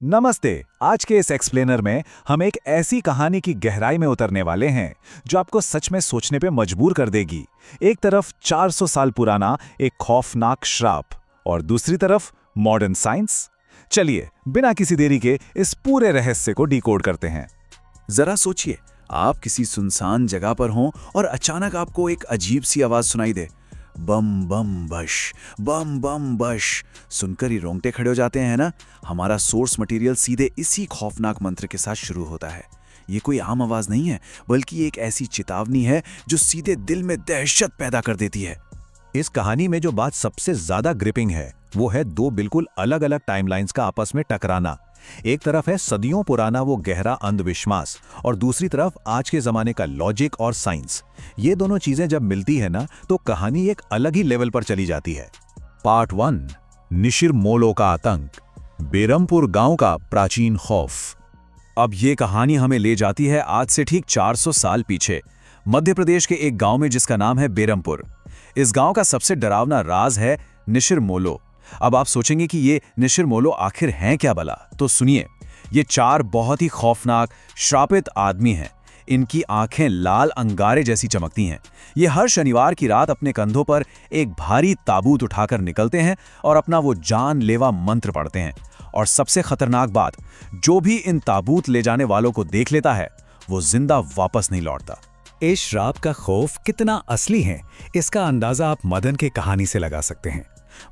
नमस्ते। आज के इस एक्सप्लेनर में हम एक ऐसी कहानी की गहराई में उतरने वाले हैं जो आपको सच में सोचने पे मजबूर कर देगी। एक तरफ 400 साल पुराना एक खौफनाक श्राप और दूसरी तरफ मॉडर्न साइंस। चलिए बिना किसी देरी के इस पूरे रहस्य को डिकोड करते हैं। जरा सोचिए, आप किसी सुनसान जगह पर हों और अचानक आपको एक अजीब सी आवाज सुनाई दे, बम बम बश, बम बम बश। सुनकर ही रोंगटे खड़े हो जाते हैं ना। हमारा सोर्स मटेरियल सीधे इसी खौफनाक मंत्र के साथ शुरू होता है। ये कोई आम आवाज नहीं है, बल्कि एक ऐसी चेतावनी है जो सीधे दिल में दहशत पैदा कर देती है। इस कहानी में जो बात सबसे ज्यादा ग्रिपिंग है वो है दो बिल्कुल अलग अलग टाइमलाइंस का आपस में टकराना। एक तरफ है सदियों पुराना वो गहरा अंधविश्वास और दूसरी तरफ आज के जमाने का लॉजिक और साइंस। ये दोनों चीजें जब मिलती है ना तो कहानी एक अलग ही लेवल पर चली जाती है। पार्ट 1, निशिर मोलो का आतंक, बेरमपुर गांव का प्राचीन खौफ। अब ये कहानी हमें ले जाती है आज से ठीक 400 साल पीछे, मध्य प्रदेश के एक गांव में जिसका नाम है बेरमपुर। इस गांव का सबसे डरावना राज है निशिर मोलो। अब आप सोचेंगे कि ये निशिर मोलो आखिर हैं क्या भला, तो सुनिए। ये 4 बहुत ही खौफनाक श्रापित आदमी हैं। इनकी आंखें लाल अंगारे जैसी चमकती हैं। ये हर शनिवार की रात अपने कंधों पर एक भारी ताबूत उठाकर निकलते हैं और अपना वो जानलेवा मंत्र पढ़ते हैं। और सबसे खतरनाक बात, जो भी इन ताबूत ले जाने वालों को देख लेता है वो जिंदा वापस नहीं लौटता। इस श्राप का खौफ कितना असली है, इसका अंदाजा आप मदन की कहानी से लगा सकते हैं।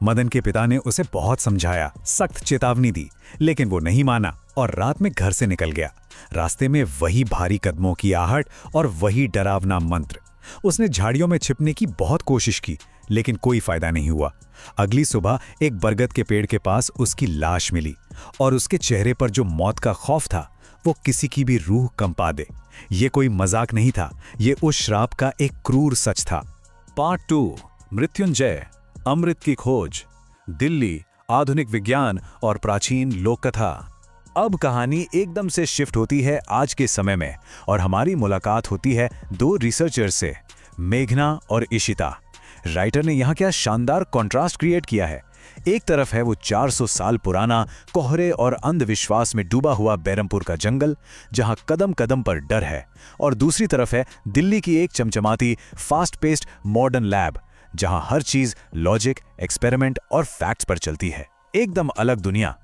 मदन के पिता ने उसे बहुत समझाया, सख्त चेतावनी दी, लेकिन वो नहीं माना और रात में घर से निकल गया। रास्ते में वही भारी कदमों की आहट और वही डरावना मंत्र। उसने झाड़ियों में छिपने की बहुत कोशिश की, लेकिन कोई फायदा नहीं हुआ। अगली सुबह एक बरगद के पेड़ के पास उसकी लाश मिली और उसके चेहरे पर जो मौत का खौफ था वो किसी की भी रूह कंपा दे। ये कोई मजाक नहीं था, ये उस श्राप का एक क्रूर सच था। पार्ट 2, मृत्युंजय, अमृत की खोज, दिल्ली, आधुनिक विज्ञान और प्राचीन लोक कथा। अब कहानी एकदम से शिफ्ट होती है आज के समय में और हमारी मुलाकात होती है 2 रिसर्चर्स से, मेघना और इशिता। राइटर ने यहाँ क्या शानदार कॉन्ट्रास्ट क्रिएट किया है। एक तरफ है वो 400 साल पुराना कोहरे और अंधविश्वास में डूबा हुआ बेरमपुर का जंगल, जहां कदम कदम पर डर है, और दूसरी तरफ है दिल्ली की एक चमचमाती फास्ट पेस्ड मॉडर्न लैब, जहां हर चीज लॉजिक, एक्सपेरिमेंट और फैक्ट्स पर चलती है। एकदम अलग दुनिया।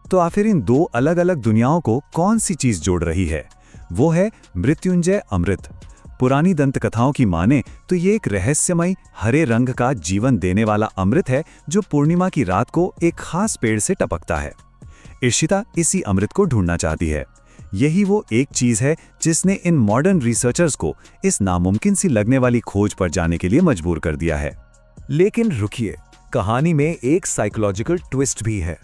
तो आखिर इन 2 अलग अलग दुनियाओं को कौन सी चीज जोड़ रही है? वो है मृत्युंजय अमृत। पुरानी दंत कथाओं की माने तो ये एक रहस्यमय हरे रंग का जीवन देने वाला अमृत है जो पूर्णिमा की रात को एक खास पेड़ से टपकता है। इशिता इसी अमृत को ढूंढना चाहती है। यही वो एक चीज है जिसने इन मॉडर्न रिसर्चर्स को इस नामुमकिन सी लगने वाली खोज पर जाने के लिए मजबूर कर दिया है। लेकिन रुकिए, कहानी में एक साइकोलॉजिकल ट्विस्ट भी है।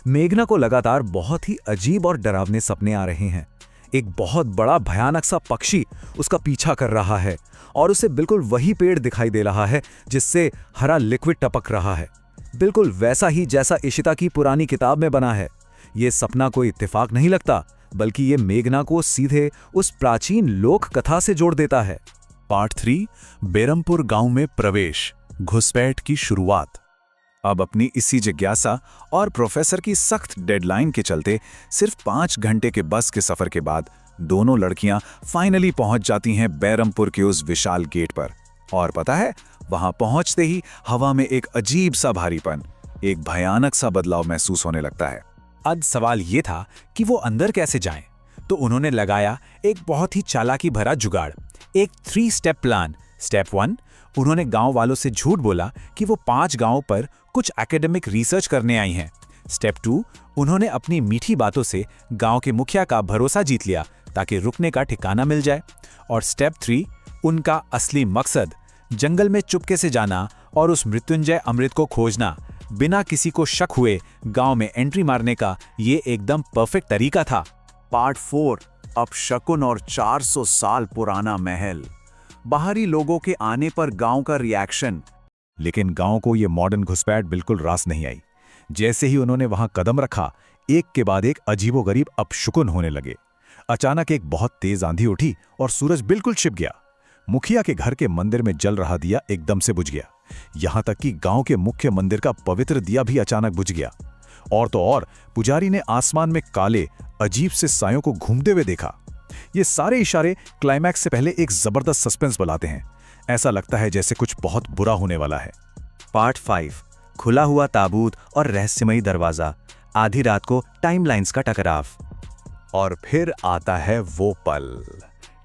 मेघना को लगातार बहुत ही अजीब और डरावने सपने आ रहे हैं। एक बहुत बड़ा भयानक सा पक्षी उसका पीछा कर रहा है और उसे बिल्कुल वही पेड़ दिखाई दे रहा है जिससे हरा लिक्विड टपक रहा है, बिल्कुल वैसा ही जैसा इशिता की पुरानी किताब में बना है। ये सपना कोई इत्तेफाक नहीं लगता, बल्कि ये मेघना को सीधे उस प्राचीन लोक कथा से जोड़ देता है। पार्ट 3, बेरमपुर गांव में प्रवेश, घुसपैठ की शुरुआत। अब अपनी इसी जिज्ञासा और प्रोफेसर की सख्त डेडलाइन के चलते सिर्फ 5 घंटे के बस के सफर के बाद दोनों लड़कियां फाइनली पहुंच जाती हैं बेरमपुर के उस विशाल गेट पर। और पता है, वहां पहुंचते ही हवा में एक अजीब सा भारीपन, एक भयानक सा बदलाव महसूस होने लगता है। अब सवाल ये था कि वो अंदर कैसे जाएं? तो उन्होंने लगाया एक बहुत ही चालाकी भरा जुगाड़, एक 3 स्टेप प्लान। स्टेप 1, उन्होंने गांव वालों से झूठ बोला कि वो 5 गांवों पर कुछ एकेडमिक रिसर्च करने आई हैं। स्टेप 2, उन्होंने अपनी मीठी बातों से गांव के मुखिया का भरोसा जीत लिया ताकि रुकने का ठिकाना मिल जाए। और स्टेप 3, उनका असली मकसद जंगल में चुपके से जाना और उस मृत्युंजय अमृत को खोजना, बिना किसी को शक हुए गांव में एंट्री मारने का ये एकदम परफेक्ट तरीका था। पार्ट 4, अपशकुन और 400 साल पुराना महल, बाहरी लोगों के आने पर गांव का रिएक्शन। लेकिन गांव को ये मॉडर्न घुसपैठ बिल्कुल रास नहीं आई। जैसे ही उन्होंने वहां कदम रखा, एक के बाद एक अजीबोगरीब अपशकुन होने लगे। अचानक एक बहुत तेज आंधी उठी और सूरज बिल्कुल छिप गया। मुखिया के घर के मंदिर में जल रहा दिया एकदम से बुझ गया। यहां तक कि गांव के मुख्य मंदिर का पवित्र दिया भी अचानक बुझ गया। और तो और पुजारी ने आसमान में काले अजीब से सायों को घूमते हुए देखा। ये सारे इशारे क्लाइमैक्स से पहले एक जबरदस्त सस्पेंस बुलाते हैं। ऐसा लगता है जैसे कुछ बहुत बुरा होने वाला है। पार्ट 5, खुला हुआ ताबूत और रहस्यमयी दरवाजा, आधी रात को टाइमलाइंस का टकराव। और फिर आता है वो पल,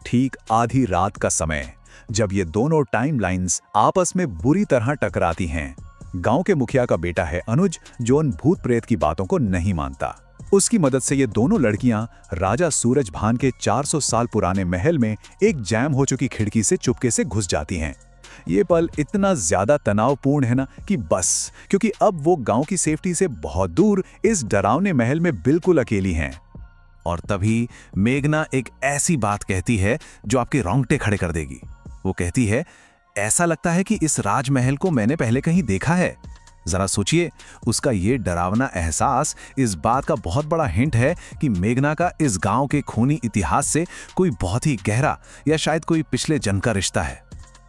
ठीक आधी रात का समय, जब ये दोनों टाइमलाइंस आपस में बुरी तरह टकराती हैं। गांव के मुखिया का बेटा है अनुज, जो उन भूत प्रेत की बातों को नहीं मानता। उसकी मदद से ये दोनों लड़कियां राजा सूरजभान के 400 साल पुराने महल में एक जैम हो चुकी खिड़की से चुपके से घुस जाती हैं। ये पल इतना ज्यादा तनावपूर्ण है ना कि बस, क्योंकि अब वो गांव की सेफ्टी से बहुत दूर इस डरावने महल में बिल्कुल अकेली हैं। और तभी मेघना एक ऐसी बात कहती है जो आपके रोंगटे खड़े कर देगी। वो कहती है, ऐसा लगता है कि इस राजमहल को मैंने पहले कहीं देखा है। जरा सोचिए, उसका ये डरावना एहसास इस बात का बहुत बड़ा हिंट है कि मेघना का इस गांव के खूनी इतिहास से कोई बहुत ही गहरा या शायद कोई पिछले जन्म का रिश्ता है।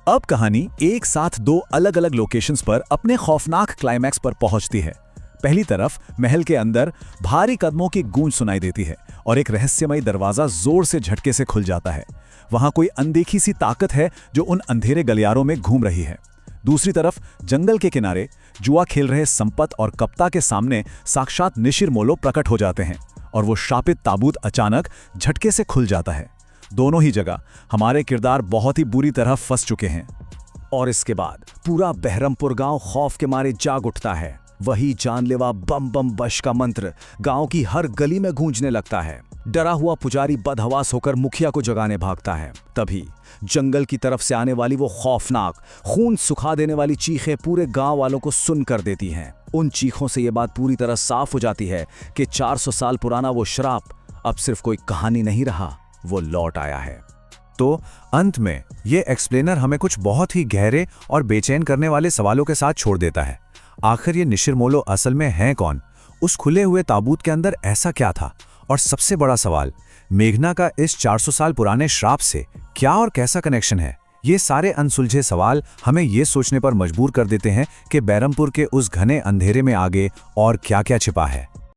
अब कहानी एक साथ दो अलग अलग लोकेशंस पर अपने खौफनाक क्लाइमैक्स पर पहुंचती है। पहली तरफ महल के अंदर भारी कदमों की गूंज सुनाई देती है और एक रहस्यमयी दरवाजा जोर से झटके से खुल जाता है। वहां कोई अनदेखी सी ताकत है जो उन अंधेरे गलियारों में घूम रही है। दूसरी तरफ जंगल के किनारे जुआ खेल रहे संपत और कप्ता के सामने साक्षात निशिर-मोलो प्रकट हो जाते हैं और वो शापित ताबूत अचानक झटके से खुल जाता है। दोनों ही जगह हमारे किरदार बहुत ही बुरी तरह फंस चुके हैं। और इसके बाद पूरा बहरमपुर गांव खौफ के मारे जाग उठता है। वही जानलेवा बम बम बश का मंत्र गांव की हर गली में गूंजने लगता है। डरा हुआ पुजारी बदहवास होकर मुखिया को जगाने भागता है। तभी जंगल की तरफ से आने वाली वो खौफनाक, खून सुखा देने वाली चीखें पूरे गांव वालों को सुन कर देती हैं। उन चीखों से ये बात पूरी तरह साफ हो जाती है कि 400 साल पुराना वो श्राप अब सिर्फ कोई कहानी नहीं रहा, वो लौट आया है। तो अंत में ये एक्सप्लेनर हमें कुछ बहुत ही गहरे और बेचैन करने वाले सवालों के साथ छोड़ देता है। आखिर ये निशिर-मोलो असल में है कौन? उस खुले हुए ताबूत के अंदर ऐसा क्या था? और सबसे बड़ा सवाल, मेघना का इस 400 साल पुराने श्राप से क्या और कैसा कनेक्शन है? ये सारे अनसुलझे सवाल हमें ये सोचने पर मजबूर कर देते हैं कि बहरमपुर के उस घने अंधेरे में आगे और क्या-क्या छिपा है।